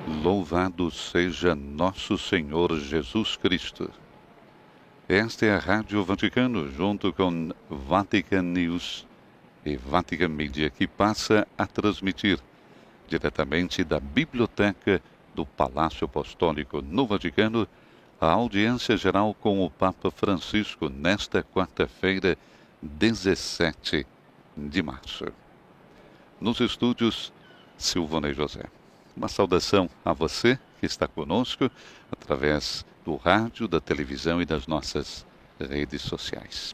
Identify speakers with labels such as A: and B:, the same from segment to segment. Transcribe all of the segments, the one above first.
A: Louvado seja nosso Senhor Jesus Cristo. Esta é a Rádio Vaticano, junto com Vatican News e Vatican Media, que passa a transmitir diretamente da Biblioteca do Palácio Apostólico no Vaticano a audiência geral com o Papa Francisco nesta quarta-feira, 17 de março. Nos estúdios, Silvonei José. Uma saudação a você que está conosco através do rádio, da televisão e das nossas redes sociais.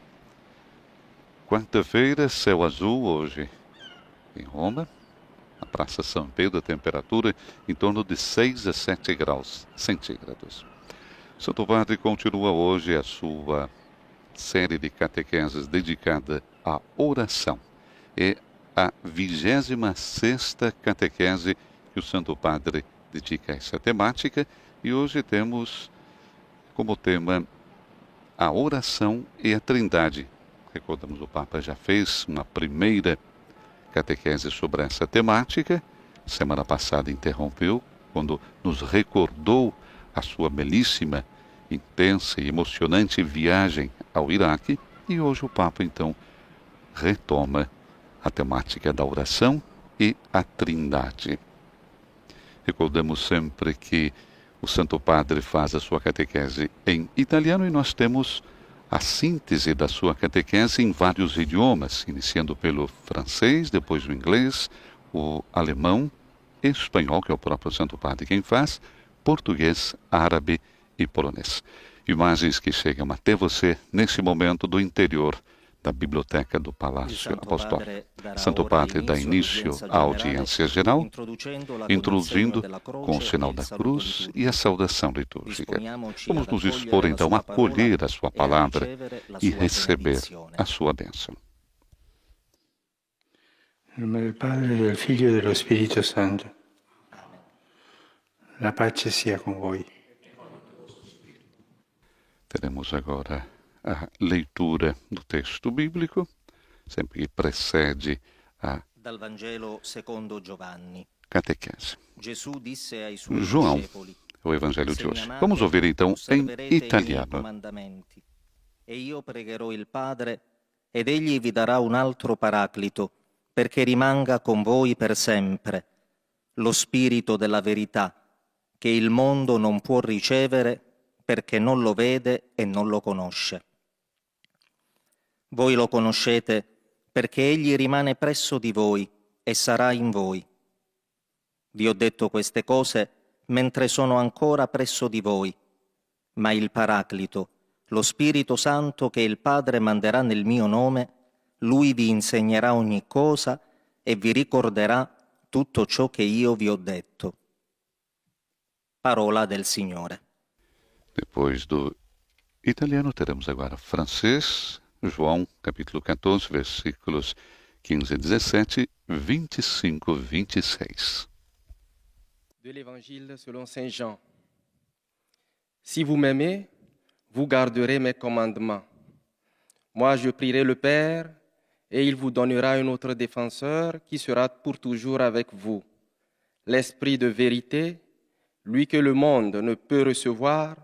A: Quarta-feira, céu azul hoje em Roma, na Praça São Pedro, a temperatura em torno de 6 a 7 graus centígrados. Santo Padre continua hoje a sua série de catequeses dedicada à oração. É a 26ª catequese que o Santo Padre dedica a essa temática, e hoje temos como tema a oração e a Trindade. Recordamos, o Papa já fez uma primeira catequese sobre essa temática. Semana passada interrompeu, quando nos recordou a sua belíssima, intensa e emocionante viagem ao Iraque, e hoje o Papa então retoma a temática da oração e a Trindade. Recordamos sempre que o Santo Padre faz a sua catequese em italiano e nós temos a síntese da sua catequese em vários idiomas, iniciando pelo francês, depois o inglês, o alemão, espanhol, que é o próprio Santo Padre quem faz, português, árabe e polonês. Imagens que chegam até você nesse momento do interior da Biblioteca do Palácio Apostólico. Santo Padre dá início à audiência geral, introduzindo com o sinal da cruz e a saudação litúrgica. Vamos nos dispor então a acolher a sua palavra e receber a sua bênção.
B: Em nome do Padre, del Figlio e dello Spirito Santo. La pace sia con voi.
A: Teremos agora a leitura do texto bíblico, sempre que precede a
C: Dal Vangelo secondo Giovanni.
A: catequese.
C: Gesù disse ai suoi
A: João,
C: discepoli:
A: o Evangelho de hoje. Vamos ouvir então em italiano.
C: Comandamenti. E io pregherò il Padre, ed egli vi darà un altro paraclito, perché rimanga con voi per sempre, lo Spirito della verità, che il mondo non può ricevere perché non lo vede e non lo conosce. Voi lo conoscete perché egli rimane presso di voi e sarà in voi. Vi ho detto queste cose mentre sono ancora presso di voi, ma il Paraclito, lo Spirito Santo che il Padre manderà nel mio nome, lui vi insegnerà ogni cosa e vi ricorderà tutto ciò che io vi ho detto. Parola del Signore.
A: Depois do italiano, teremos agora francês, João, capítulo 14, versículos 15 e 17, 25 e 26.
D: De l'Évangile selon Saint Jean. Si vous m'aimez, vous garderez mes commandements. Moi, je prierai le Père, et il vous donnera un autre défenseur qui sera pour toujours avec vous. L'Esprit de vérité, lui que le monde ne peut recevoir,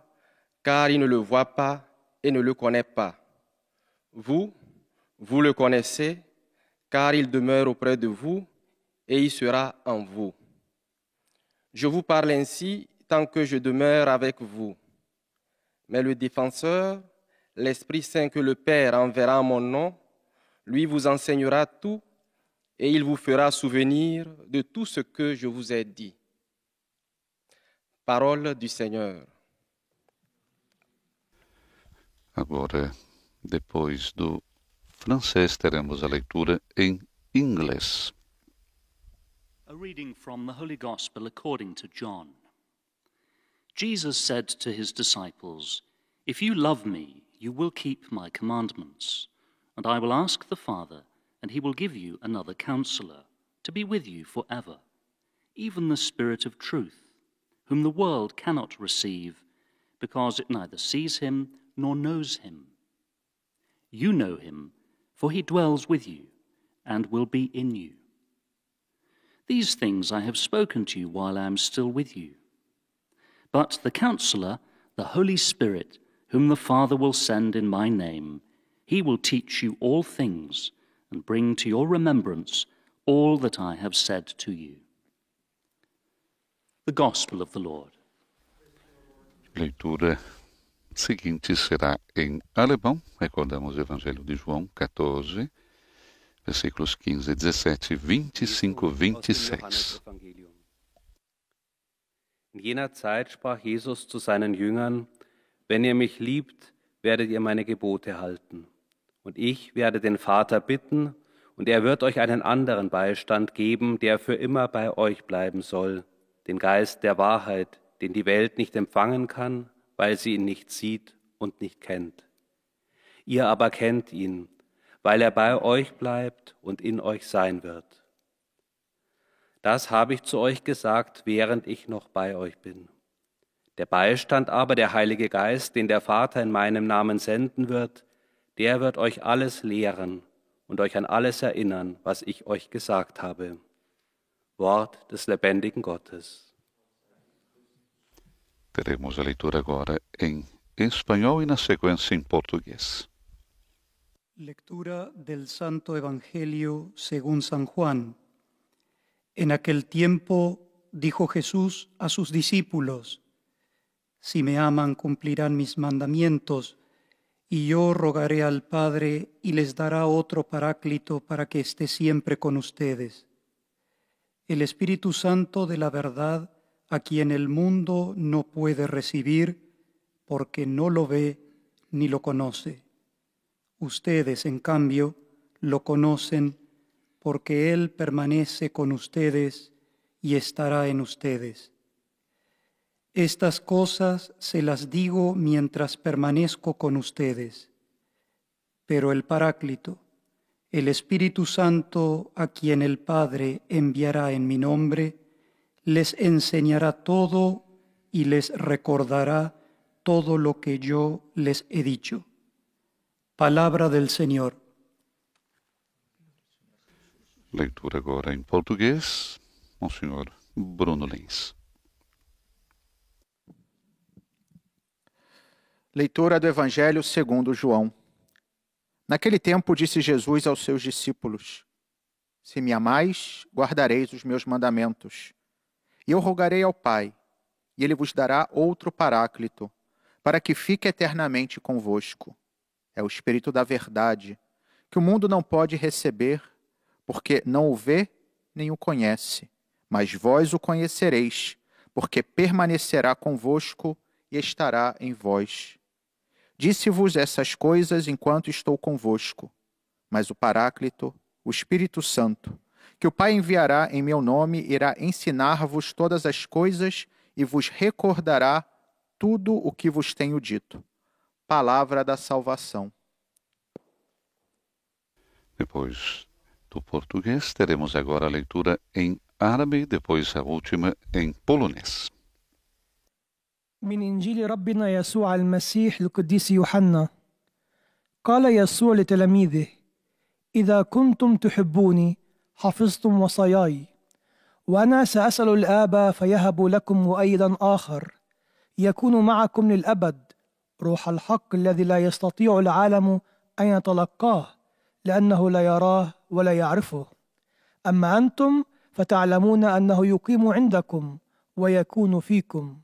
D: car il ne le voit pas et ne le connaît pas. Vous, vous le connaissez, car il demeure auprès de vous et il sera en vous. Je vous parle ainsi tant que je demeure avec vous. Mais le défenseur, l'Esprit Saint que le Père enverra en mon nom, lui vous enseignera tout et il vous fera souvenir de tout ce que je vous ai dit. Parole du Seigneur.
A: Agora, depois do francês, teremos a leitura em inglês.
E: A reading from the Holy Gospel according to John. Jesus said to his disciples, "If you love me, you will keep my commandments, and I will ask the Father, and he will give you another counselor, to be with you forever, even the Spirit of truth, whom the world cannot receive, because it neither sees him nor knows him. You know him, for he dwells with you and will be in you. These things I have spoken to you while I am still with you. But the Counselor, the Holy Spirit, whom the Father will send in my name, he will teach you all things and bring to your remembrance all that I have said to you. The Gospel of the Lord.
A: Leitura seguinte será em alemão. Recordamos o Evangelho de João 14, versículos 15, 17, 25, 26.
F: In jener Zeit sprach Jesus zu seinen Jüngern: Wenn ihr mich liebt, werdet ihr meine Gebote halten. Und ich werde den Vater bitten, und er wird euch einen anderen Beistand geben, der für immer bei euch bleiben soll, den Geist der Wahrheit, den die Welt nicht empfangen kann, weil sie ihn nicht sieht und nicht kennt. Ihr aber kennt ihn, weil er bei euch bleibt und in euch sein wird. Das habe ich zu euch gesagt, während ich noch bei euch bin. Der Beistand aber, der Heilige Geist, den der Vater in meinem Namen senden wird, der wird euch alles lehren und euch an alles erinnern, was ich euch gesagt habe. Wort des lebendigen Gottes.
A: Teremos a leitura agora em espanhol e na sequência em português.
B: Lectura del Santo Evangelio según San Juan. En aquel tiempo dijo Jesús a sus discípulos: Si me aman, cumplirán mis mandamientos, y yo rogaré al Padre y les dará otro Paráclito para que esté siempre con ustedes. El Espíritu Santo de la verdad, a quien el mundo no puede recibir, porque no lo ve ni lo conoce. Ustedes, en cambio, lo conocen, porque Él permanece con ustedes y estará en ustedes. Estas cosas se las digo mientras permanezco con ustedes. Pero el Paráclito, el Espíritu Santo, a quien el Padre enviará en mi nombre, les enseñará todo y les recordará todo lo que yo les he dicho. Palabra del Señor.
A: Leitura agora em português. Monsenhor Bruno Lins.
G: Leitura do Evangelho segundo João. Naquele tempo disse Jesus aos seus discípulos: Se me amais, guardareis os meus mandamentos. E eu rogarei ao Pai, e Ele vos dará outro Paráclito, para que fique eternamente convosco. É o Espírito da verdade, que o mundo não pode receber, porque não o vê nem o conhece. Mas vós o conhecereis, porque permanecerá convosco e estará em vós. Disse-vos essas coisas enquanto estou convosco. Mas o Paráclito, o Espírito Santo, que o Pai enviará em meu nome, irá ensinar-vos todas as coisas e vos recordará tudo o que vos tenho dito. Palavra da salvação.
A: Depois do português, teremos agora a leitura em árabe e depois a última em polonês.
H: من إنجيل ربنا يسوع المسيح لقديس يوحنا. قال يسوع لتلاميذه: إذا كنتم تحبوني حفظتم وصاياي، وأنا سأسأل الآب فيهب لكم مؤيدا آخر يكون معكم للأبد، روح الحق الذي لا يستطيع العالم أن يتلقاه لأنه لا يراه ولا يعرفه. أما أنتم فتعلمون أنه يقيم عندكم ويكون فيكم.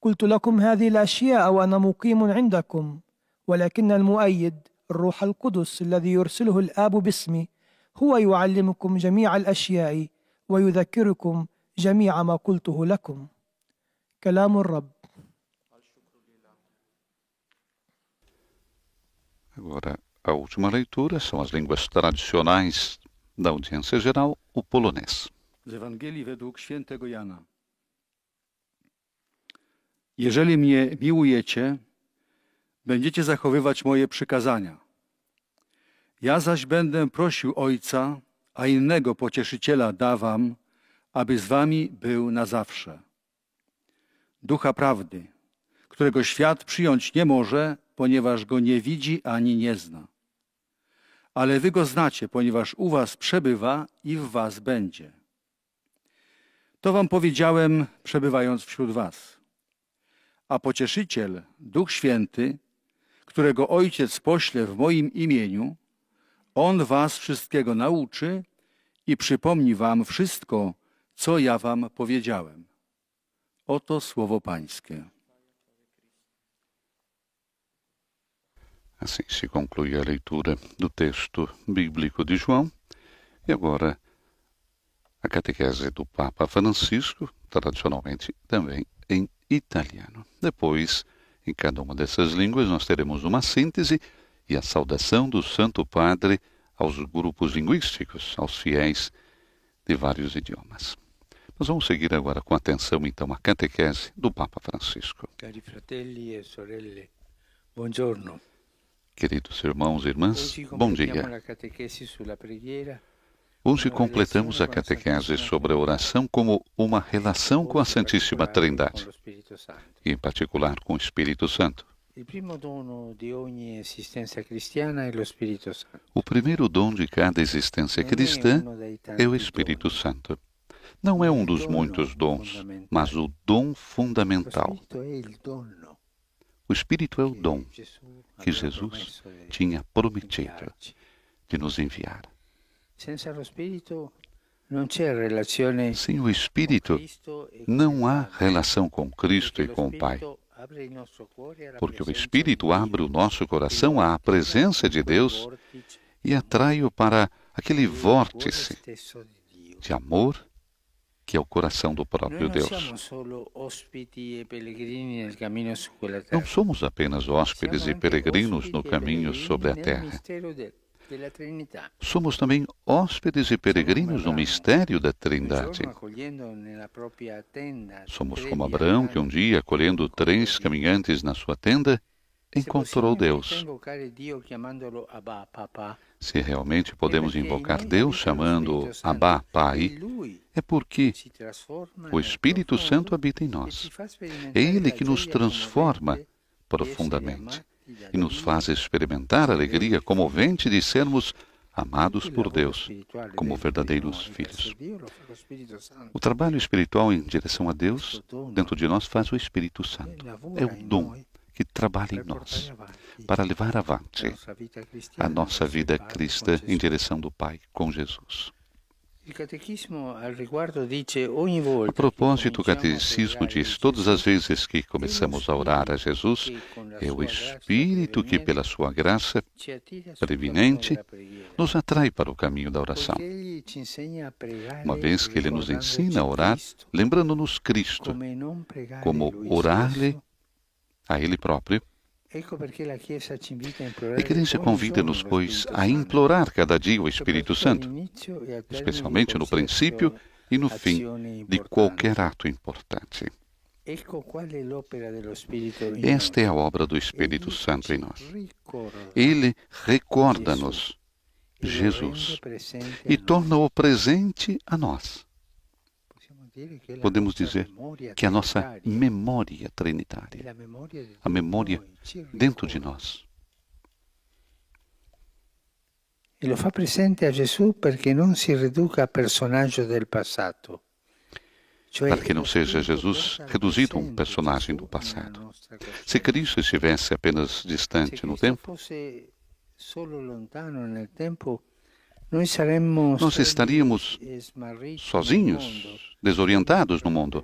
H: قلت لكم هذه الأشياء وأنا مقيم عندكم، ولكن المؤيد الروح القدس الذي يرسله الآب باسمي هو يعلمكم جميع الأشياء ويذكركم جميع ما قلته لكم. كلام الرب.
A: Agora, a última leitura são as línguas tradicionais da audiência geral, o polonês.
I: Z Ewangelii według świętego Jana. Jeżeli mnie miłujecie, będziecie zachowywać moje przykazania. Ja zaś będę prosił Ojca, a innego pocieszyciela da wam, aby z wami był na zawsze. Ducha prawdy, którego świat przyjąć nie może, ponieważ go nie widzi ani nie zna. Ale wy go znacie, ponieważ u was przebywa i w was będzie. To wam powiedziałem, przebywając wśród was. A Pocieszyciel, Duch Święty, którego Ojciec pośle w moim imieniu, On was wszystkiego nauczy i przypomni wam wszystko, co ja wam powiedziałem. Oto słowo Pańskie.
A: Assim se conclui a leitura do texto bíblico de João. E agora a catequese do Papa Francisco, tradicionalmente também em italiano. Depois, em cada uma dessas línguas, nós teremos uma síntese e a saudação do Santo Padre aos grupos linguísticos, aos fiéis de vários idiomas. Nós vamos seguir agora com atenção, então, a catequese do Papa Francisco.
J: Cari fratelli e sorelle, buongiorno.
A: Queridos irmãos e irmãs, bom dia.
J: La catequesi sulla preghiera.
A: Hoje completamos a catequese sobre a oração como uma relação com a Santíssima Trindade, e em particular com o Espírito Santo. O primeiro dom de cada existência cristã é o Espírito Santo. Não é um dos muitos dons, mas o dom fundamental. O Espírito é o dom que Jesus tinha prometido de nos enviar. Sem o Espírito, não há relação com Cristo e com o Pai. Porque o Espírito abre o nosso coração à presença de Deus e atrai-o para aquele vórtice de amor que é o coração do próprio Deus. Não somos apenas hóspedes e peregrinos no caminho sobre a terra. Somos também hóspedes e peregrinos no mistério da Trindade. Somos como Abraão, que um dia, acolhendo 3 caminhantes na sua tenda, encontrou Deus. Se realmente podemos invocar Deus chamando-o Abba, Pai, é porque o Espírito Santo habita em nós. É Ele que nos transforma profundamente e nos faz experimentar a alegria comovente de sermos amados por Deus como verdadeiros filhos. O trabalho espiritual em direção a Deus dentro de nós faz o Espírito Santo. É o dom que trabalha em nós para levar avante a nossa vida cristã em direção do Pai com Jesus. A propósito, o Catecismo diz: todas as vezes que começamos a orar a Jesus, é o Espírito que, pela sua graça preeminente, nos atrai para o caminho da oração. Uma vez que Ele nos ensina a orar, lembrando-nos Cristo, como orar-lhe a Ele próprio. A Igreja convida-nos, pois, a implorar cada dia o Espírito Santo, especialmente no princípio e no fim de qualquer ato importante. Esta é a obra do Espírito Santo em nós. Ele recorda-nos Jesus e torna-o presente a nós. Podemos dizer que a nossa memória trinitária, a memória dentro de nós.
J: E lo fa presente a Gesù perché non si riduca a personaggio del passato.
A: Para que não seja Jesus reduzido a um personagem do passado. Se Cristo estivesse apenas distante no tempo, nós estaríamos sozinhos, desorientados no mundo.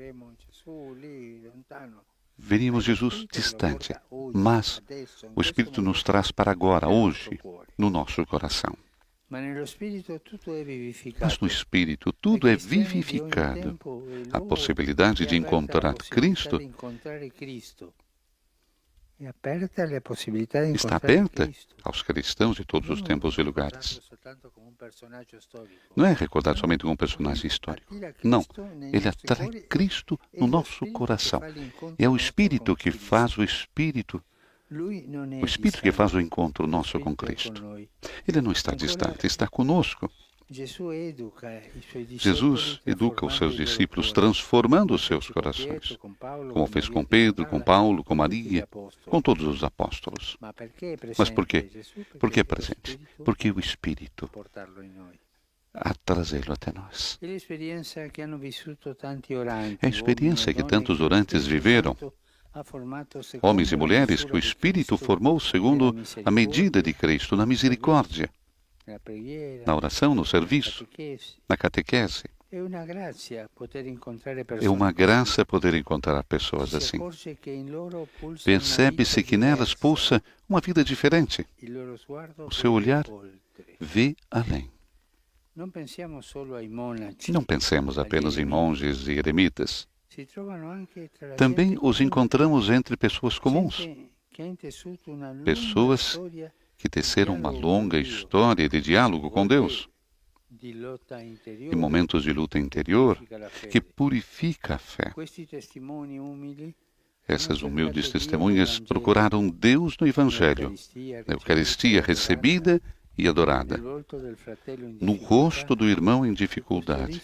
A: Veríamos Jesus distante, mas o Espírito nos traz para agora, hoje, no nosso coração. Mas no Espírito tudo é vivificado. A possibilidade de encontrar Cristo está aberta aos cristãos de todos os tempos e lugares. Não é recordado somente como um personagem histórico. Não, ele atrai Cristo no nosso coração. É o Espírito que faz o Espírito que faz o encontro nosso com Cristo. Ele não está distante, está conosco. Jesus educa os seus discípulos transformando os seus corações, como fez com Pedro, com Paulo, com Maria, com todos os apóstolos. Mas por quê? Porque é presente. Porque o Espírito a trazê-lo até nós.
J: É a experiência
A: que tantos orantes viveram, homens e mulheres que o Espírito formou segundo a medida de Cristo, na misericórdia, na oração, no serviço, na catequese. É uma graça poder encontrar pessoas assim. Percebe-se que nelas pulsa uma vida diferente. O seu olhar vê além. Não pensemos apenas em monges e eremitas. Também os encontramos entre pessoas comuns. Pessoas que teceram uma longa história de diálogo com Deus. Em momentos de luta interior, que purifica a fé. Essas humildes testemunhas procuraram Deus no Evangelho, na Eucaristia recebida e adorada, no rosto do irmão em dificuldade,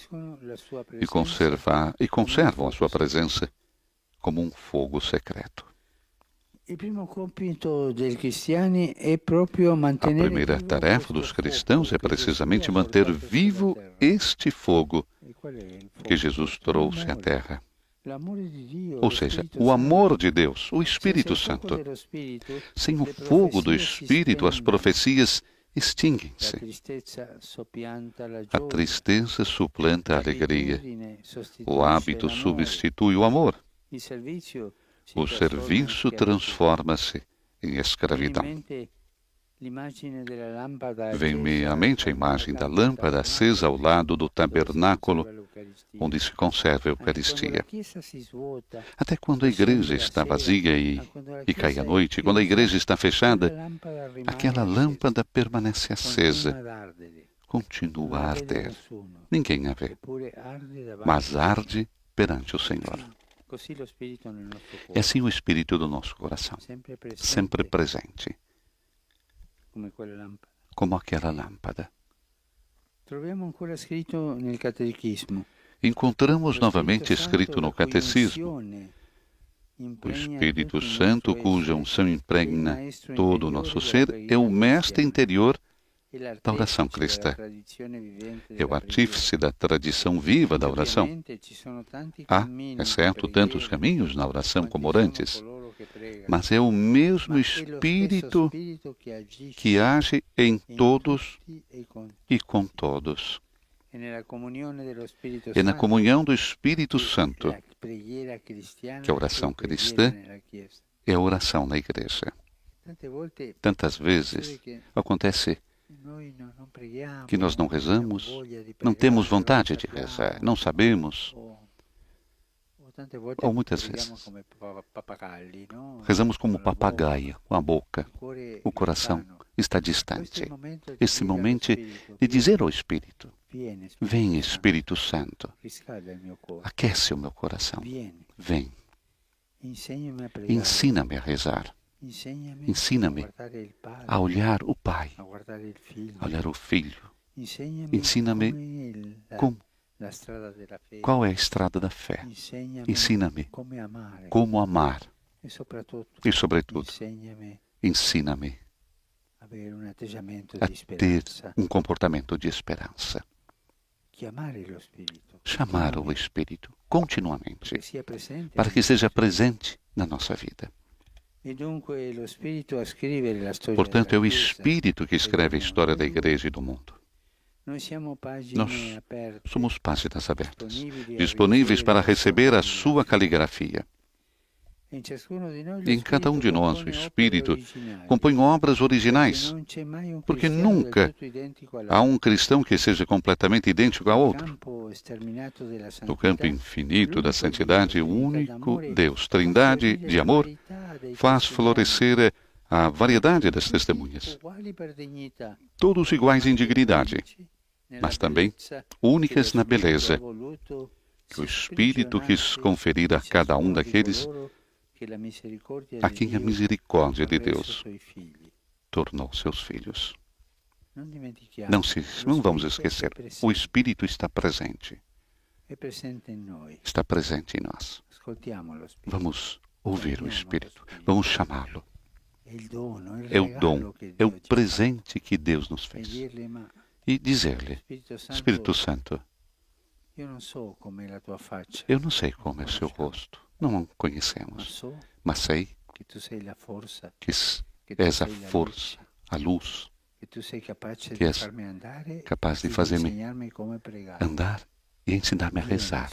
A: e conservam a sua presença como um fogo secreto. A primeira tarefa dos cristãos é precisamente manter vivo este fogo que Jesus trouxe à terra. Ou seja, o amor de Deus, o Espírito Santo. Sem o fogo do Espírito, as profecias extinguem-se. A tristeza suplanta a alegria. O hábito substitui o amor. O serviço transforma-se em escravidão. Vem-me à mente a imagem da lâmpada acesa ao lado do tabernáculo, onde se conserva a Eucaristia. Até quando a igreja está vazia e cai a noite, quando a igreja está fechada, aquela lâmpada permanece acesa, continua a arder. Ninguém a vê, mas arde perante o Senhor. É assim o Espírito do nosso coração, sempre presente, como aquela lâmpada. Encontramos novamente escrito no Catecismo: o Espírito Santo, cuja unção impregna todo o nosso ser, é o mestre interior da oração cristã. É o artífice da tradição viva da oração. Há, é certo, tantos caminhos na oração como orantes, mas é o mesmo Espírito que age em todos e com todos. É na comunhão do Espírito Santo que a oração cristã é a oração na igreja. Tantas vezes acontece que nós não rezamos, não temos vontade de rezar, não sabemos, ou muitas vezes rezamos como papagaio, com a boca. O coração está distante. Esse momento de dizer ao Espírito: vem, Espírito Santo, aquece o meu coração, vem, ensina-me a rezar. Ensina-me a olhar o Pai, a olhar o Filho. Ensina-me qual é a estrada da fé. Ensina-me como amar. E, sobretudo, ensina-me a ter um comportamento de esperança. Chamar o Espírito continuamente, para que seja presente na nossa vida. Portanto, é o Espírito que escreve a história da Igreja e do mundo. Nós somos páginas abertas, disponíveis para receber a sua caligrafia. Em cada um de nós, o Espírito compõe obras originais, porque nunca há um cristão que seja completamente idêntico a outro. No campo infinito da santidade, o único Deus, Trindade de amor, faz florescer a variedade das testemunhas. Todos iguais em dignidade, mas também únicas na beleza, que o Espírito quis conferir a cada um daqueles a quem a misericórdia de Deus tornou seus filhos. Não vamos esquecer, o Espírito está presente. Está presente em nós. Vamos ouvir o Espírito, vamos chamá-lo. É o dom, é o presente que Deus nos fez. e dizer-lhe: Espírito Santo, eu não sei como é o seu rosto, não conhecemos, mas sei que és a força, a luz, que és capaz de fazer-me andar e ensinar-me a rezar.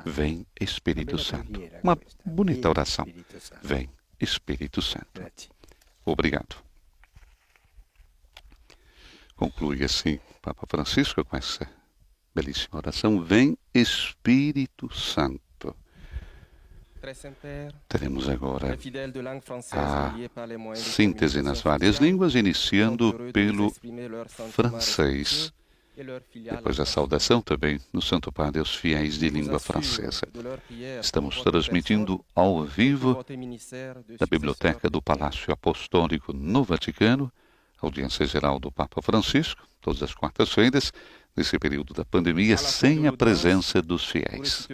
A: Vem, Espírito Santo. Uma bonita oração. Vem, Espírito Santo. Obrigado. Conclui assim Papa Francisco com essa belíssima oração. Vem, Espírito Santo. Teremos agora a síntese nas várias línguas, iniciando pelo francês. Depois da saudação também no Santo Padre aos fiéis de língua francesa. Estamos transmitindo ao vivo da Biblioteca do Palácio Apostólico no Vaticano, audiência geral do Papa Francisco, todas as quartas-feiras, nesse período da pandemia, sem a presença dos fiéis.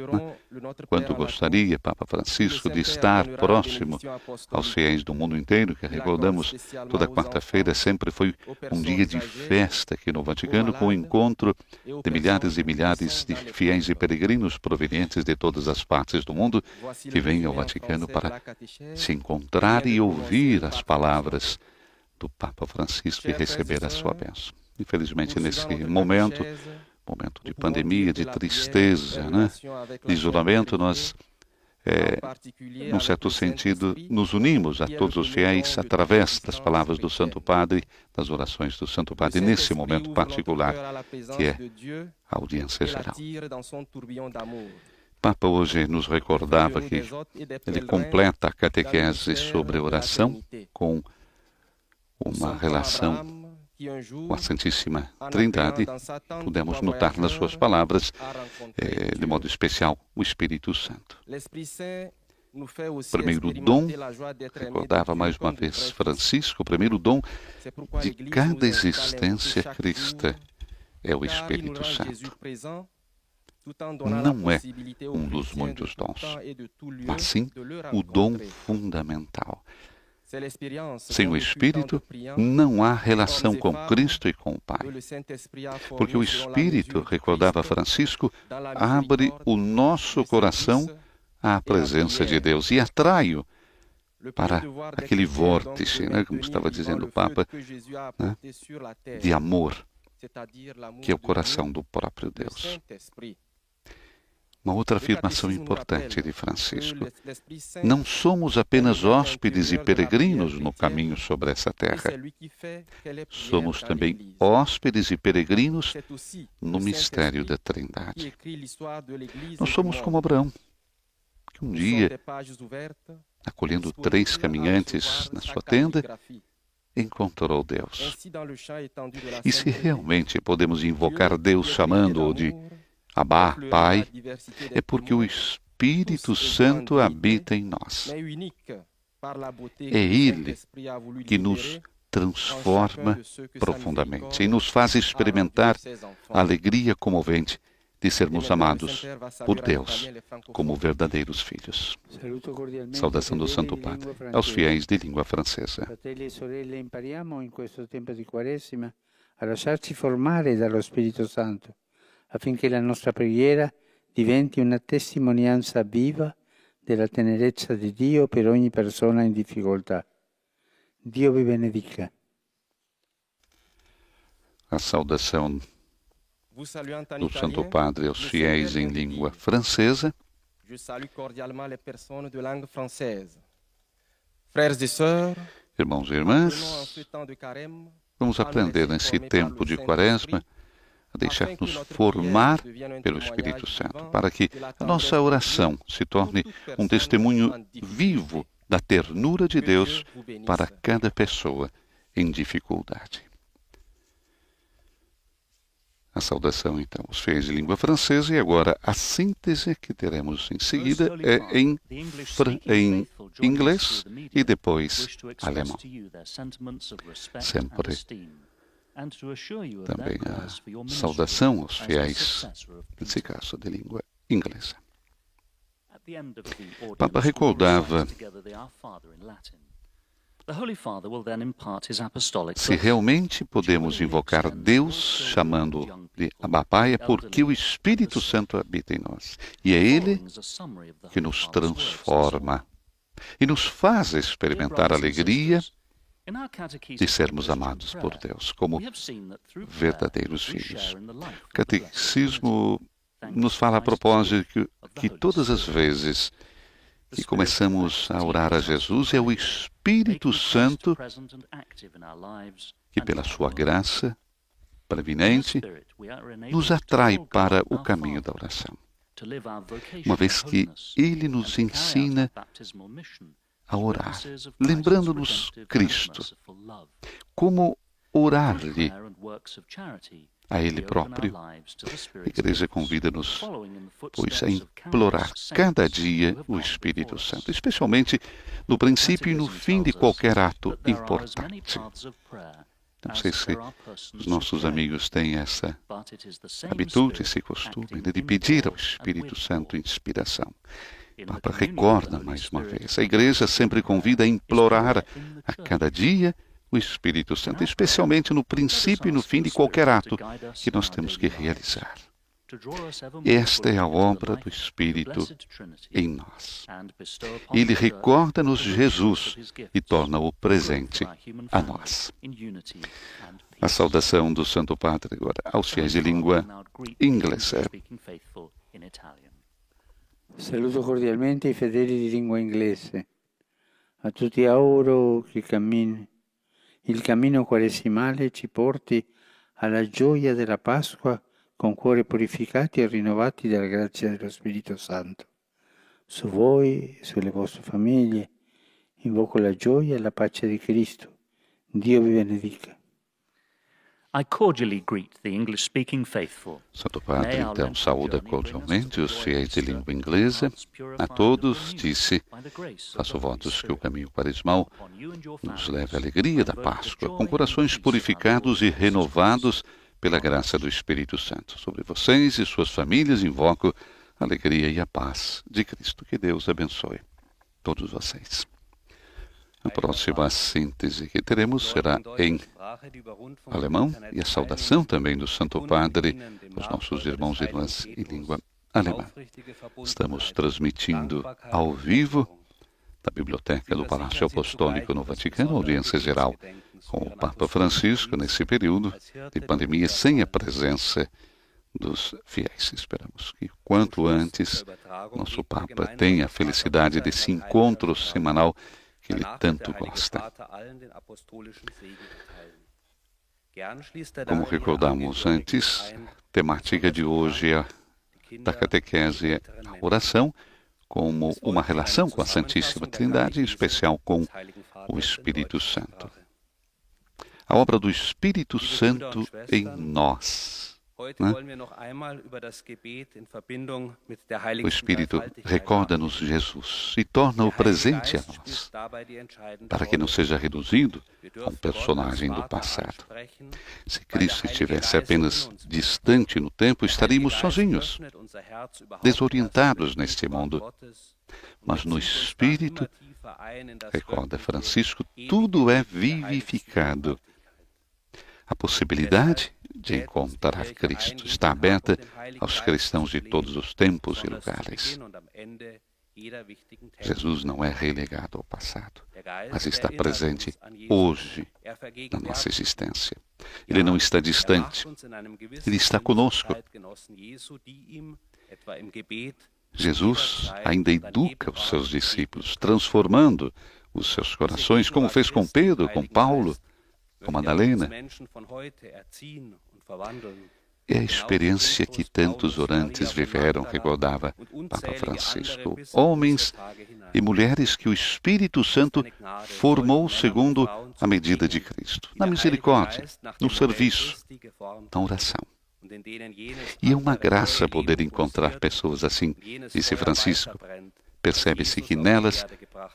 A: Quanto gostaria, Papa Francisco, de estar próximo aos fiéis do mundo inteiro, que recordamos, toda quarta-feira sempre foi um dia de festa aqui no Vaticano, com o encontro de milhares e milhares de fiéis e peregrinos provenientes de todas as partes do mundo, que vêm ao Vaticano para se encontrar e ouvir as palavras do Papa Francisco e receber a sua bênção. Infelizmente, nesse momento de pandemia, de tristeza, de isolamento, nós, num certo sentido, nos unimos a todos os fiéis através das palavras do Santo Padre, das orações do Santo Padre, nesse momento particular, que é a audiência geral. O Papa hoje nos recordava que ele completa a catequese sobre oração com uma relação com a Santíssima Trindade. Pudemos notar nas suas palavras, de modo especial, o Espírito Santo. O primeiro dom, recordava mais uma vez Francisco, o primeiro dom de cada existência cristã é o Espírito Santo. Não é um dos muitos dons, mas sim o dom fundamental. Sem o Espírito, não há relação com Cristo e com o Pai. Porque o Espírito, recordava Francisco, abre o nosso coração à presença de Deus e atrai-o para aquele vórtice, como estava dizendo o Papa, de amor, que é o coração do próprio Deus. Uma outra afirmação importante de Francisco: não somos apenas hóspedes e peregrinos no caminho sobre essa terra. Somos também hóspedes e peregrinos no mistério da Trindade. Nós somos como Abraão, que um dia, acolhendo 3 caminhantes na sua tenda, encontrou Deus. E se realmente podemos invocar Deus chamando-o de Abá, Pai, é porque o Espírito Santo habita em nós. É Ele que nos transforma profundamente e nos faz experimentar a alegria comovente de sermos amados por Deus como verdadeiros filhos. Saudação do Santo Padre aos fiéis de língua francesa.
J: Fratelli e sorelle, impariamo in questo tempo di Quaresima a lasciarci formare dallo Spirito Santo, affinché la nostra preghiera diventi una testimonianza viva della tenerezza di Dio per ogni persona in difficoltà. Dio vi benedica.
A: A saudação do Santo Padre aos fiéis em língua francesa.
D: Je salue cordialement les personnes de langue française. Frères et sœurs,
A: irmãos e irmãs, vamos aprender nesse tempo de Quaresma a deixar-nos formar pelo Espírito Santo, para que a nossa oração se torne um testemunho vivo da ternura de Deus para cada pessoa em dificuldade. A saudação, então, os fiéis de língua francesa, e agora a síntese que teremos em seguida é em inglês e depois alemão. Sempre também a saudação aos fiéis, nesse caso de língua inglesa. O Papa recordava Se realmente podemos invocar Deus chamando de Abba Pai, é porque o Espírito Santo habita em nós. E é Ele que nos transforma e nos faz experimentar a alegria de sermos amados por Deus como verdadeiros filhos. O catecismo nos fala a propósito que todas as vezes que começamos a orar a Jesus, é o Espírito Santo que, pela sua graça preeminente, nos atrai para o caminho da oração. Uma vez que Ele nos ensina a orar, lembrando-nos Cristo, como orar-lhe a Ele próprio. A Igreja convida-nos, pois, a implorar cada dia o Espírito Santo, especialmente no princípio e no fim de qualquer ato importante. Não sei se os nossos amigos têm essa habitude, esse costume de pedir ao Espírito Santo inspiração. O Papa recorda mais uma vez, a Igreja sempre convida a implorar a cada dia o Espírito Santo, especialmente no princípio e no fim de qualquer ato que nós temos que realizar. Esta é a obra do Espírito em nós. Ele recorda-nos Jesus e torna-o presente a nós. A saudação do Santo Padre agora aos fiéis de língua inglesa.
J: Saluto cordialmente i fedeli di lingua inglese. A tutti auguro che il cammino quaresimale ci porti alla gioia della Pasqua con cuori purificati e rinnovati dalla grazia dello Spirito Santo. Su voi e sulle vostre famiglie invoco la gioia e la pace di Cristo. Dio vi benedica.
E: I cordially greet the English-speaking faithful.
A: Santo Padre, então, saúda cordialmente os fiéis de língua inglesa. A todos, disse, faço votos que o caminho quaresmal nos leve à alegria da Páscoa, com corações purificados e renovados pela graça do Espírito Santo. Sobre vocês e suas famílias invoco a alegria e a paz de Cristo. Que Deus abençoe todos vocês. A próxima síntese que teremos será em alemão e a saudação também do Santo Padre aos nossos irmãos e irmãs em língua alemã. Estamos transmitindo ao vivo da Biblioteca do Palácio Apostólico no Vaticano, audiência geral com o Papa Francisco nesse período de pandemia sem a presença dos fiéis. Esperamos que, quanto antes, nosso Papa tenha a felicidade desse encontro semanal que ele tanto gosta. Como recordamos antes, a temática de hoje é da catequese, a oração, como uma relação com a Santíssima Trindade, em especial com o Espírito Santo. A obra do Espírito Santo em nós. O Espírito recorda-nos Jesus e torna-o presente a nós, para que não seja reduzido a um personagem do passado. Se Cristo estivesse apenas distante no tempo, estaríamos sozinhos, desorientados neste mundo. Mas no Espírito, recorda Francisco, tudo é vivificado. A possibilidade de encontrar Cristo está aberta aos cristãos de todos os tempos e lugares. Jesus não é relegado ao passado, mas está presente hoje na nossa existência. Ele não está distante, ele está conosco. Jesus ainda educa os seus discípulos, transformando os seus corações, como fez com Pedro, com Paulo, com Madalena. É a experiência que tantos orantes viveram, recordava Papa Francisco. Homens e mulheres que o Espírito Santo formou segundo a medida de Cristo, na misericórdia, no serviço, na oração. E é uma graça poder encontrar pessoas assim, disse Francisco. Percebe-se que nelas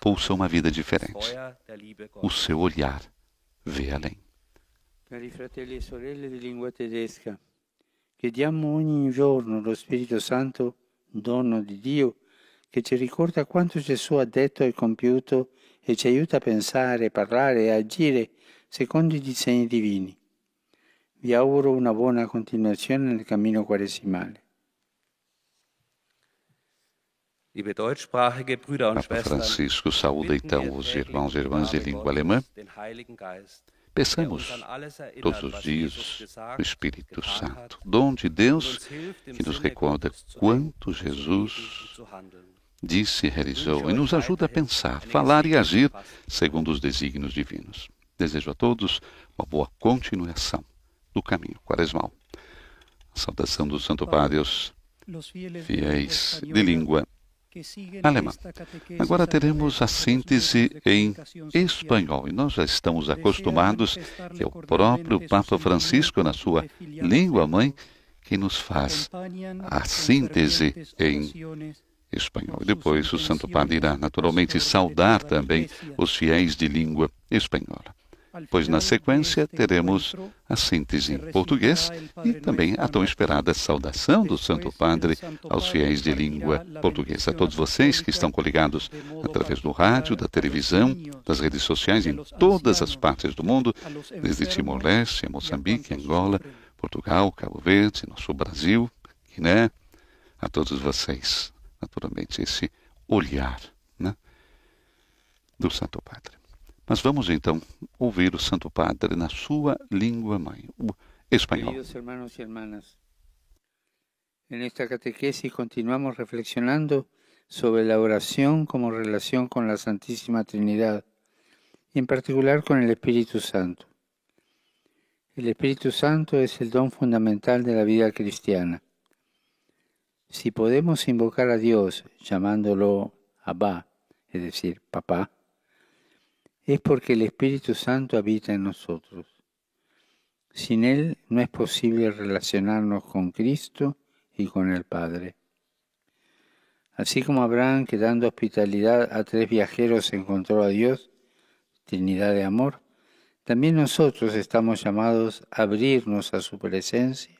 A: pulsa uma vida diferente. O seu olhar vê além.
J: Cari fratelli e sorelle di lingua tedesca, chiediamo ogni giorno lo Spirito Santo, dono di Dio, che ci ricorda quanto Gesù ha detto e compiuto e ci aiuta a pensare, parlare e agire secondo i disegni divini. Vi auguro una buona continuazione nel cammino quaresimale.
F: Liebe deutschsprachige Brüder und
A: Papa
F: Schwestern,
A: Francisco saúda então os irmãos e irmãs de língua alemã. Peçamos todos os dias o Espírito Santo, dom de Deus que nos recorda quanto Jesus disse e realizou e nos ajuda a pensar, falar e agir segundo os desígnios divinos. Desejo a todos uma boa continuação do caminho quaresmal. A saudação do Santo Padre aos fiéis de língua alemã. Agora teremos a síntese em espanhol e nós já estamos acostumados que é o próprio Papa Francisco, na sua língua mãe, que nos faz a síntese em espanhol. E depois o Santo Padre irá naturalmente saudar também os fiéis de língua espanhola. Pois na sequência teremos a síntese em português e também a tão esperada saudação do Santo Padre aos fiéis de língua portuguesa. A todos vocês que estão coligados através do rádio, da televisão, das redes sociais em todas as partes do mundo, desde Timor-Leste, Moçambique, Angola, Portugal, Cabo Verde, nosso Brasil, Guiné, a todos vocês, naturalmente, esse olhar, né, do Santo Padre. Mas vamos então ouvir o Santo Padre na sua língua mãe, o espanhol.
J: Queridos hermanos y hermanas, en esta catequesis continuamos reflexionando sobre la oración como relación con la Santísima Trinidad y en particular con el Espíritu Santo. El Espíritu Santo es el don fundamental de la vida cristiana. Si podemos invocar a Dios llamándolo Abba, es decir, Papá, es porque el Espíritu Santo habita en nosotros. Sin Él no es posible relacionarnos con Cristo y con el Padre. Así como Abraham, que dando hospitalidad a 3 viajeros encontró a Dios, Trinidad de amor, también nosotros estamos llamados a abrirnos a su presencia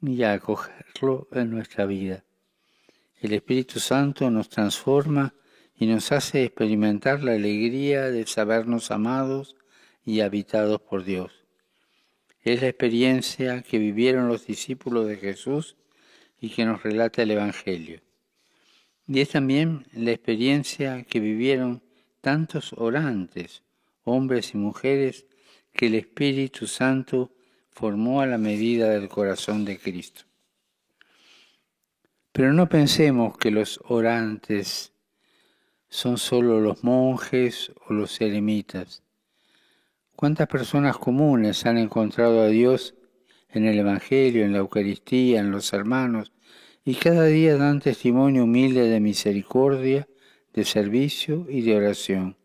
J: y a acogerlo en nuestra vida. El Espíritu Santo nos transforma y nos hace experimentar la alegría de sabernos amados y habitados por Dios. Es la experiencia que vivieron los discípulos de Jesús y que nos relata el Evangelio. Y es también la experiencia que vivieron tantos orantes, hombres y mujeres, que el Espíritu Santo formó a la medida del corazón de Cristo. Pero no pensemos que los orantes son solo los monjes o los eremitas. ¿Cuántas personas comunes han encontrado a Dios en el Evangelio, en la Eucaristía, en los hermanos, y cada día dan testimonio humilde de misericordia, de servicio y de oración?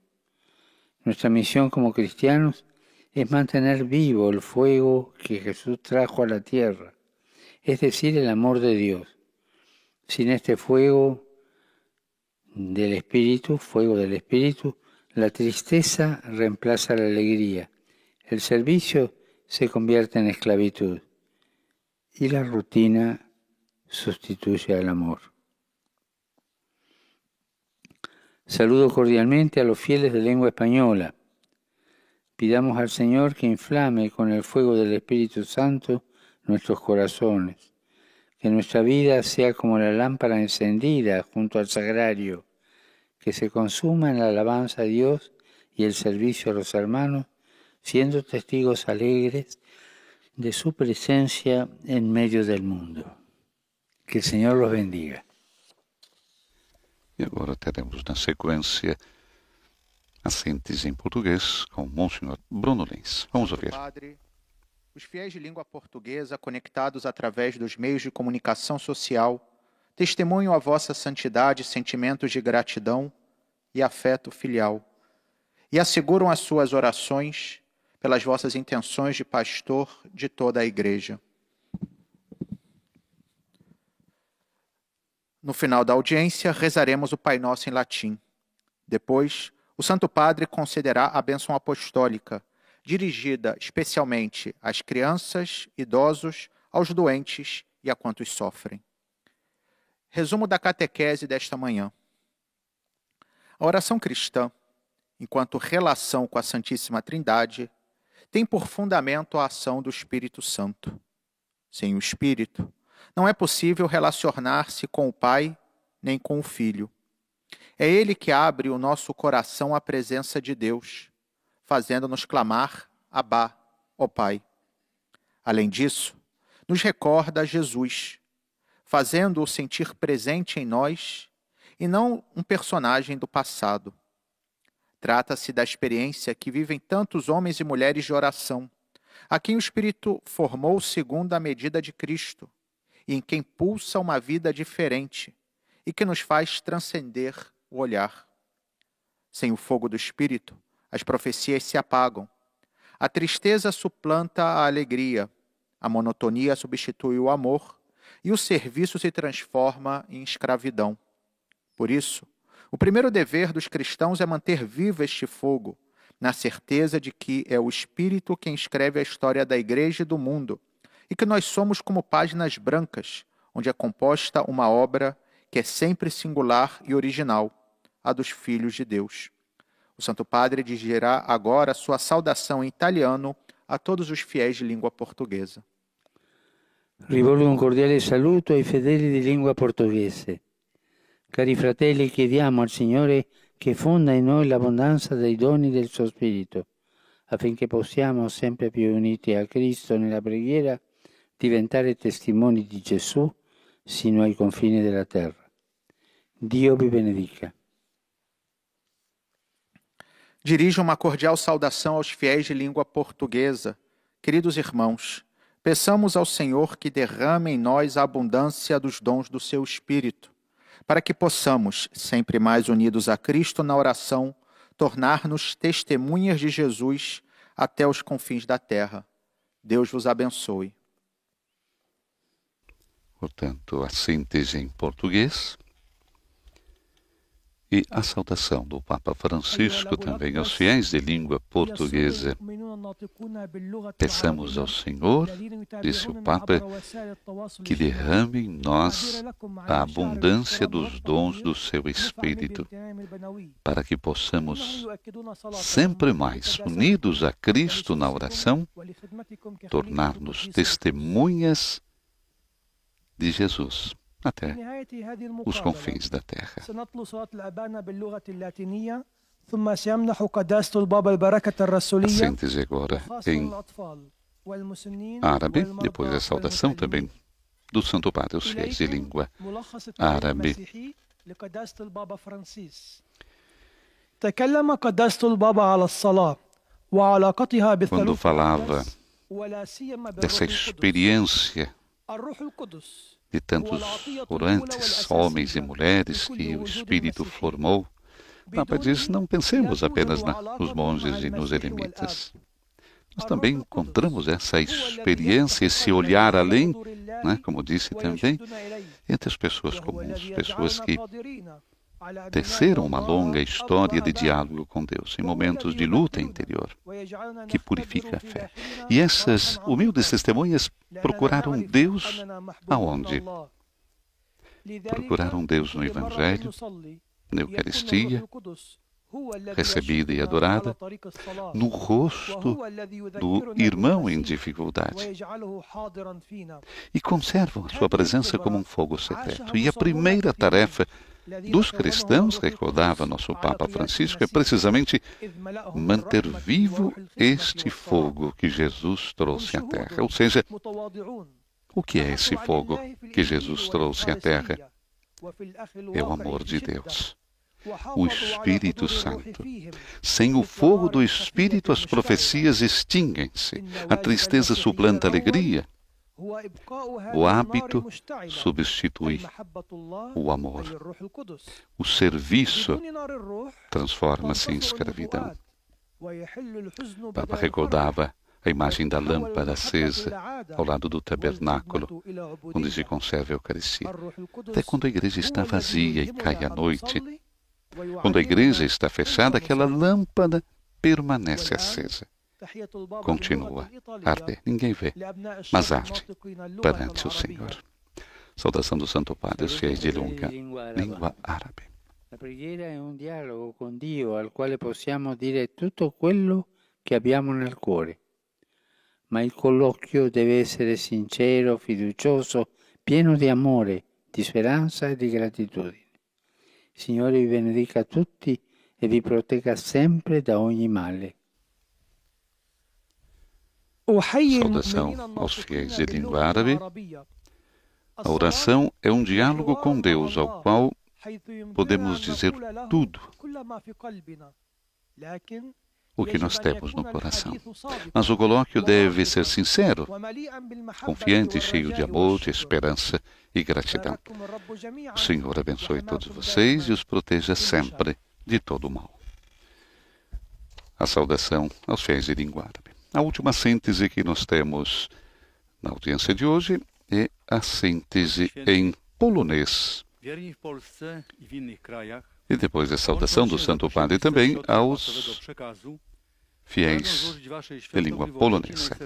J: Nuestra misión como cristianos es mantener vivo el fuego que Jesús trajo a la tierra, es decir, el amor de Dios. Sin este fuego del Espíritu, la tristeza reemplaza la alegría, el servicio se convierte en esclavitud y la rutina sustituye al amor. Saludo cordialmente a los fieles de lengua española. Pidamos al Señor que inflame con el fuego del Espíritu Santo nuestros corazones, que nuestra vida sea como la lámpara encendida junto al sagrario, que se consuma en la alabanza a Dios y el servicio a los hermanos, siendo testigos alegres de su presencia en medio del mundo. Que el Señor los bendiga.
A: E agora teremos na sequência a síntese em português com o Monsenhor Bruno Lins. Vamos ouvir.
G: Padre, os fiéis de língua portuguesa, conectados através dos meios de comunicação social, testemunham a vossa santidade, sentimentos de gratidão e afeto filial, e asseguram as suas orações pelas vossas intenções de pastor de toda a Igreja. No final da audiência, rezaremos o Pai Nosso em latim. Depois, o Santo Padre concederá a bênção apostólica, dirigida especialmente às crianças, idosos, aos doentes e a quantos sofrem. Resumo da catequese desta manhã. A oração cristã, enquanto relação com a Santíssima Trindade, tem por fundamento a ação do Espírito Santo. Sem o Espírito, não é possível relacionar-se com o Pai nem com o Filho. É Ele que abre o nosso coração à presença de Deus, fazendo-nos clamar, Abá, ó Pai. Além disso, nos recorda Jesus, fazendo-o sentir presente em nós e não um personagem do passado. Trata-se da experiência que vivem tantos homens e mulheres de oração, a quem o Espírito formou segundo a medida de Cristo, e em quem pulsa uma vida diferente e que nos faz transcender o olhar. Sem o fogo do Espírito, as profecias se apagam. A tristeza suplanta a alegria, a monotonia substitui o amor e o serviço se transforma em escravidão. Por isso, o primeiro dever dos cristãos é manter vivo este fogo, na certeza de que é o Espírito quem escreve a história da Igreja e do mundo, e que nós somos como páginas brancas, onde é composta uma obra que é sempre singular e original, a dos filhos de Deus. O Santo Padre dirigirá agora sua saudação em italiano a todos os fiéis de língua portuguesa.
J: Rivolgo un cordiale saluto ai fedeli di lingua portoghese. Cari fratelli, chiediamo al Signore che fonda in noi l'abbondanza dei doni del suo Spirito, affinché possiamo, sempre più uniti a Cristo nella preghiera, diventare testimoni di Gesù sino ai confini della terra. Dio vi benedica.
G: Dirijo uma cordial saudação aos fiéis de língua portuguesa. Queridos irmãos, peçamos ao Senhor que derrame em nós a abundância dos dons do seu Espírito, para que possamos, sempre mais unidos a Cristo na oração, tornar-nos testemunhas de Jesus até os confins da terra. Deus vos abençoe.
A: Portanto, a síntese em português e a saudação do Papa Francisco também aos fiéis de língua portuguesa. Peçamos ao Senhor, disse o Papa, que derrame em nós a abundância dos dons do seu Espírito, para que possamos, sempre mais unidos a Cristo na oração, tornar-nos testemunhas de Jesus até os confins da terra. A síntese agora em árabe, depois a saudação também do Santo Padre aos fiéis de língua árabe. Quando falava dessa experiência de tantos orantes, homens e mulheres que o Espírito formou, o Papa diz, não pensemos apenas nos monges e nos eremitas. Nós também encontramos essa experiência, esse olhar além, né, como disse também, entre as pessoas comuns, pessoas que teceram uma longa história de diálogo com Deus, em momentos de luta interior, que purifica a fé. E essas humildes testemunhas procuraram Deus aonde? Procuraram Deus no Evangelho, na Eucaristia, recebida e adorada, no rosto do irmão em dificuldade. E conservam a sua presença como um fogo secreto. E a primeira tarefa dos cristãos, recordava nosso Papa Francisco, é precisamente manter vivo este fogo que Jesus trouxe à terra. Ou seja, o que é esse fogo que Jesus trouxe à terra? É o amor de Deus, o Espírito Santo. Sem o fogo do Espírito, as profecias extinguem-se, a tristeza suplanta a alegria, o hábito substitui o amor, o serviço transforma-se em escravidão. O Papa recordava a imagem da lâmpada acesa ao lado do tabernáculo, onde se conserva a Eucaristia. Até quando a igreja está vazia e cai a noite, quando a igreja está fechada, aquela lâmpada permanece acesa. Continua a arder. Ninguém vê, mas arde perante o Senhor. Saudação do Santo Padre, os fiéis de língua árabe.
J: La preghiera è un dialogo con Dio al quale possiamo dire tutto quello che abbiamo nel cuore. Ma il colloquio deve essere sincero, fiducioso, pieno di amore, di speranza e di gratitudine. Il Signore vi benedica tutti e vi protegga sempre da ogni male.
A: Saudação aos fiéis de língua árabe. A oração é um diálogo com Deus, ao qual podemos dizer tudo o que nós temos no coração. Mas o colóquio deve ser sincero, confiante, cheio de amor, de esperança e gratidão. O Senhor abençoe todos vocês e os proteja sempre de todo o mal. A saudação aos fiéis de língua árabe. A última síntese que nós temos na audiência de hoje é a síntese em polonês. E depois a saudação do Santo Padre também aos fiéis de língua polonesa.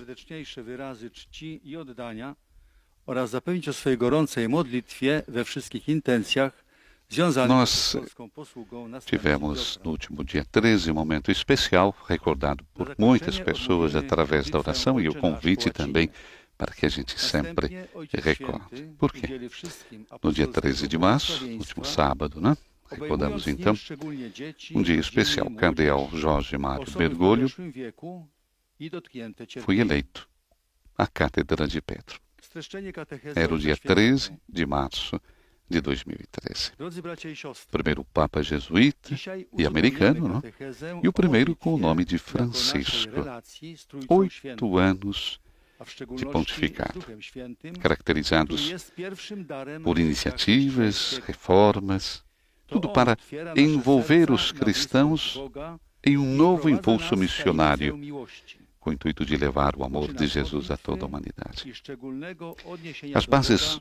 I: Oraz zapewnić o swojej gorącej modlitwie we wszystkich intencjach związanych z polską posługą następcy.
A: Tivemos no último dia 13 um momento especial, recordado por muitas pessoas através da oração e o convite também para que a gente sempre recorde. Por quê? No dia 13 de março, último sábado, né? Recordamos então um dia especial. O cardeal Jorge Mário Bergoglio foi eleito à Cátedra de Pedro. Era o dia 13 de março de 2013. O primeiro Papa jesuíta e americano, não? E o primeiro com o nome de Francisco. 8 anos de pontificado, caracterizados por iniciativas, reformas, tudo para envolver os cristãos em um novo impulso missionário, com o intuito de levar o amor de Jesus a toda a humanidade. As bases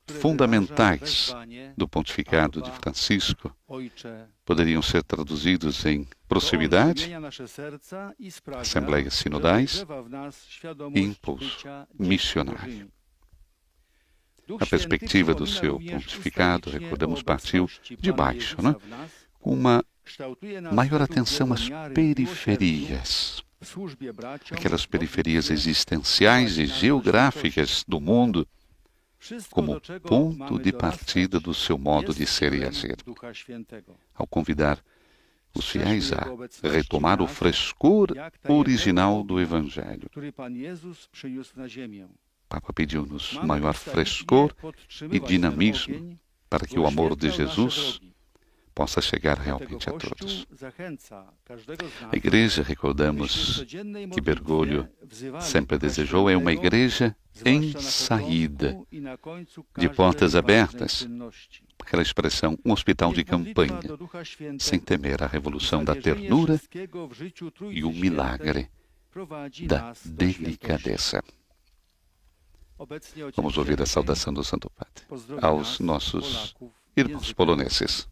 A: fundamentais do pontificado de Francisco poderiam ser traduzidos em proximidade, assembleias sinodais e impulso missionário. A perspectiva do seu pontificado, recordamos, partiu de baixo, né? Com uma maior atenção às periferias, aquelas periferias existenciais e geográficas do mundo, como ponto de partida do seu modo de ser e agir. Ao convidar os fiéis a retomar o frescor original do Evangelho, o Papa pediu-nos maior frescor e dinamismo para que o amor de Jesus possa chegar realmente a todos. A igreja, recordamos que Bergoglio sempre desejou, é uma igreja em saída, de portas abertas, aquela expressão, um hospital de campanha, sem temer a revolução da ternura e o milagre da delicadeza. Vamos ouvir a saudação do Santo Padre aos nossos irmãos poloneses.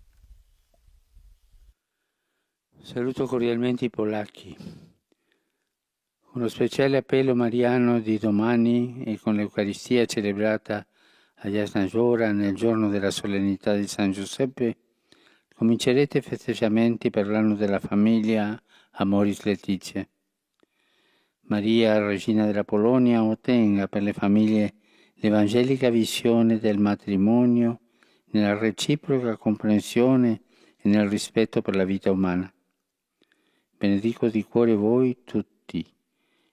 J: Saluto cordialmente i polacchi. Con lo speciale appello mariano di domani e con l'Eucaristia celebrata a Jasna Góra nel giorno della solennità di San Giuseppe, comincerete i festeggiamenti per l'anno della famiglia Amoris Laetitia. Maria, Regina della Polonia, ottenga per le famiglie l'evangelica visione del matrimonio nella reciproca comprensione e nel rispetto per la vita umana. Benedico di cuore voi tutti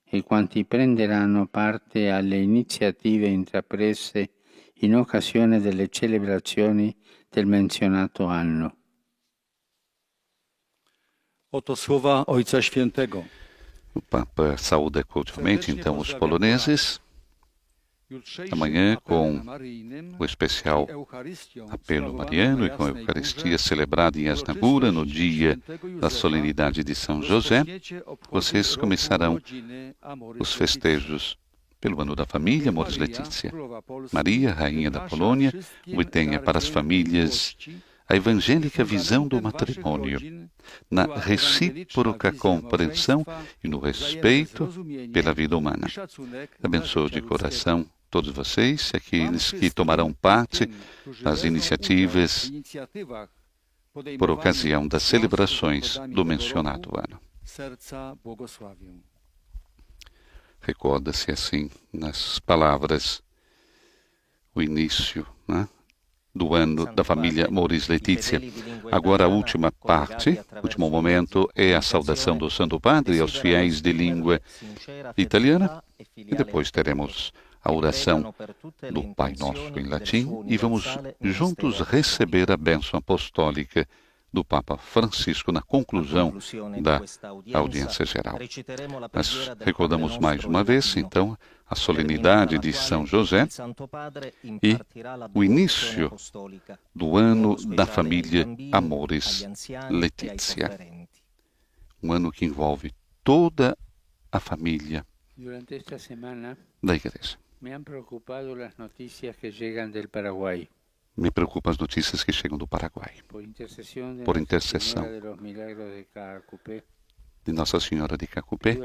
J: e quanti prenderanno parte alle iniziative intraprese in occasione delle celebrazioni del menzionato anno.
I: Oto słowa Ojca Świętego.
A: O Papa saúda cordialmente, então, os poloneses, amanhã com o especial apelo mariano e com a Eucaristia celebrada em Jasna Góra no dia da solenidade de São José, vocês começarão os festejos pelo ano da família Amoris Laetitia. Maria, Rainha da Polônia, obtenha para as famílias a evangélica visão do matrimônio, na recíproca compreensão e no respeito pela vida humana. Abençoe de coração todos vocês, aqueles que tomarão parte nas iniciativas por ocasião das celebrações do mencionado ano. Recorda-se assim, nas palavras, o início, né, do ano da família Amoris Laetitia. Agora a última parte, o último momento, é a saudação do Santo Padre aos fiéis de língua italiana, e depois teremos a oração do Pai Nosso em latim e vamos juntos receber a bênção apostólica do Papa Francisco na conclusão da audiência geral. Mas recordamos mais uma vez, então, a solenidade de São José e o início do ano da família Amoris Laetitia. Um ano que envolve toda a família da Igreja. Me preocupam as notícias que chegam do Paraguai. Por intercessão de Nossa Senhora de Cacupé,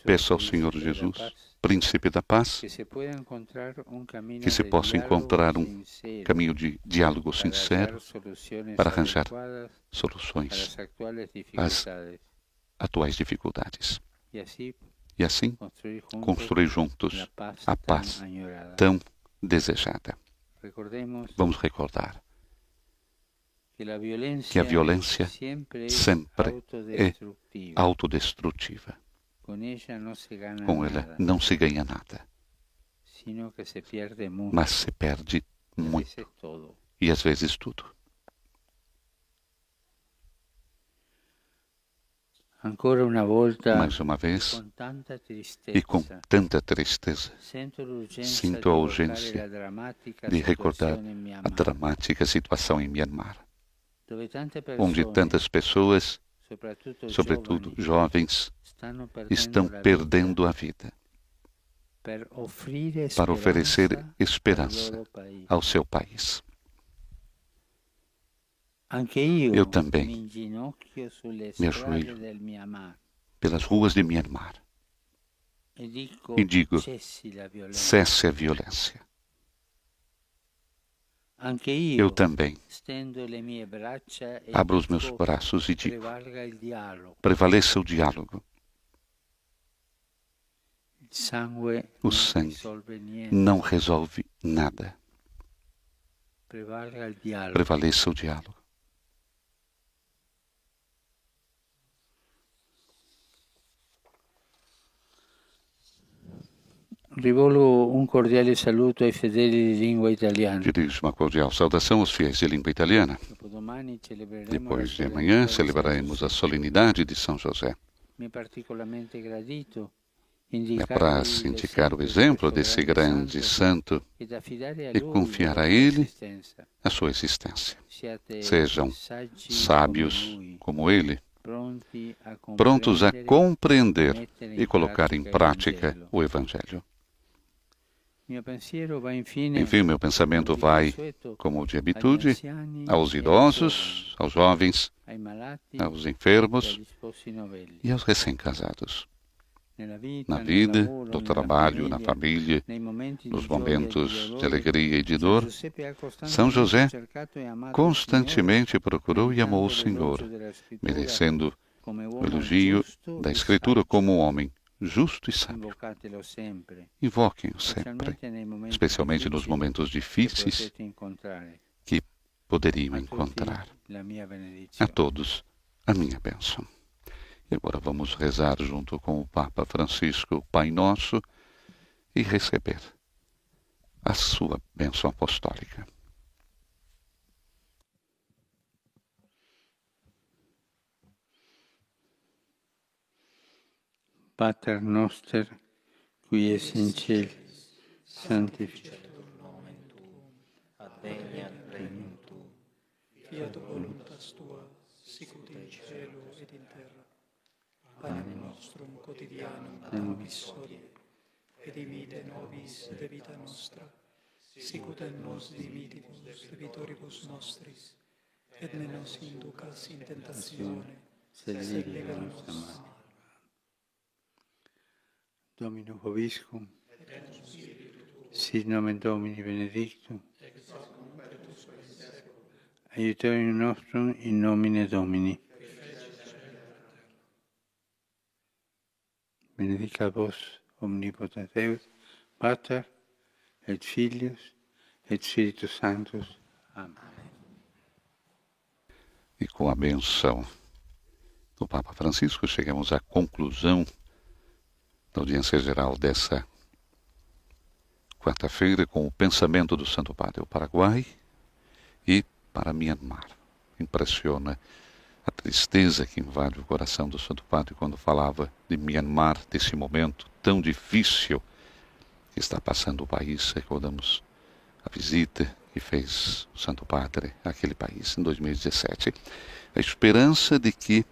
A: peço ao Senhor Jesus, Príncipe da Paz, que se possa encontrar um caminho de diálogo sincero para arranjar soluções às atuais dificuldades. E assim, construir juntos a paz tão desejada. Vamos recordar que a violência sempre é autodestrutiva. Com ela não se ganha nada, mas se perde muito, e às vezes tudo. Mais uma vez, e com tanta tristeza, sinto a urgência de recordar a dramática situação em Myanmar, onde tantas pessoas, sobretudo jovens, estão perdendo a vida para oferecer esperança ao seu país. Eu também me ajoelho pelas ruas de Myanmar e digo, cesse a violência. Eu também abro os meus braços e digo, prevaleça o diálogo. O sangue não resolve nada. Prevaleça o diálogo.
J: Rivolo un cordiale saluto ai fedeli di lingua italiana.
A: Dirijo uma cordial saudação aos fiéis de língua italiana. Depois de amanhã, celebraremos a solenidade de São José. Me apraz indicar o exemplo desse grande santo e confiar a ele a sua existência. Sejam sábios como ele, prontos a compreender e colocar em prática o Evangelho. Enfim, meu pensamento vai, como de habitude, aos idosos, aos jovens, aos enfermos e aos recém-casados. Na vida, no trabalho, na família, nos momentos de alegria e de dor, São José constantemente procurou e amou o Senhor, merecendo o elogio da Escritura como um homem justo e sábio. Invoquem-o sempre, especialmente nos momentos difíceis que poderiam encontrar. A todos, a minha bênção. E agora vamos rezar junto com o Papa Francisco, o Pai Nosso, e receber a sua bênção apostólica.
J: Pater noster, qui es in celis, sanctificetur
C: nomen tuum, adveniat regnum tuum,
B: fiat voluntas tua, sicut in cielo et in terra. Panem nostrum quotidianum da nobis hodie, et dimitte nobis debita nostra, sicut et nos dimittimus debitoribus nostris, et ne nos inducas in tentatione, sed libera nos a malo.
J: Domino vobiscum, sic sit nomen Domini benedictum, aiuterium nostrum in nomine Domini. Benedicat vos omnipotens Deus, Pater et Filius et Spiritus Sanctus. Amém.
A: E com a benção do Papa Francisco, chegamos à conclusão da audiência geral dessa quarta-feira com o pensamento do Santo Padre ao Paraguai e para Myanmar. Impressiona a tristeza que invade o coração do Santo Padre quando falava de Myanmar, desse momento tão difícil que está passando o país. Recordamos a visita que fez o Santo Padre àquele país em 2017. A esperança de que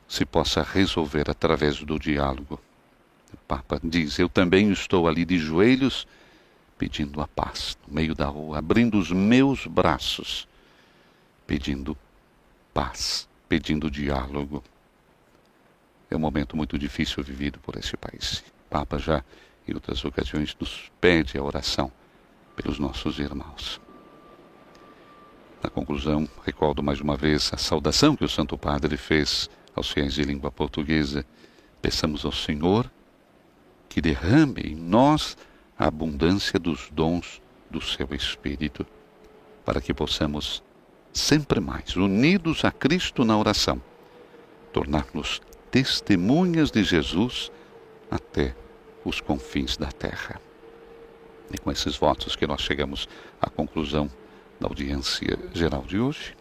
A: se possa resolver através do diálogo. O Papa diz: eu também estou ali de joelhos pedindo a paz, no meio da rua, abrindo os meus braços, pedindo paz, pedindo diálogo. É um momento muito difícil vivido por esse país. O Papa já, em outras ocasiões, nos pede a oração pelos nossos irmãos. Na conclusão, recordo mais uma vez a saudação que o Santo Padre fez aos fiéis de língua portuguesa. Peçamos ao Senhor que derrame em nós a abundância dos dons do seu Espírito, para que possamos sempre mais, unidos a Cristo na oração, tornar-nos testemunhas de Jesus até os confins da terra. E com esses votos que nós chegamos à conclusão da audiência geral de hoje,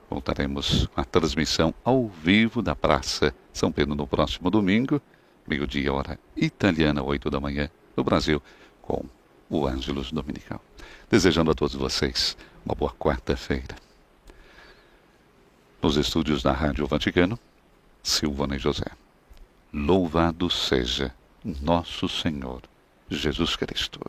A: voltaremos à transmissão ao vivo da Praça São Pedro no próximo domingo, meio-dia, hora italiana, 8 da manhã, no Brasil, com o Ângelus Dominical. Desejando a todos vocês uma boa quarta-feira. Nos estúdios da Rádio Vaticano, Silvana e José. Louvado seja nosso Senhor Jesus Cristo.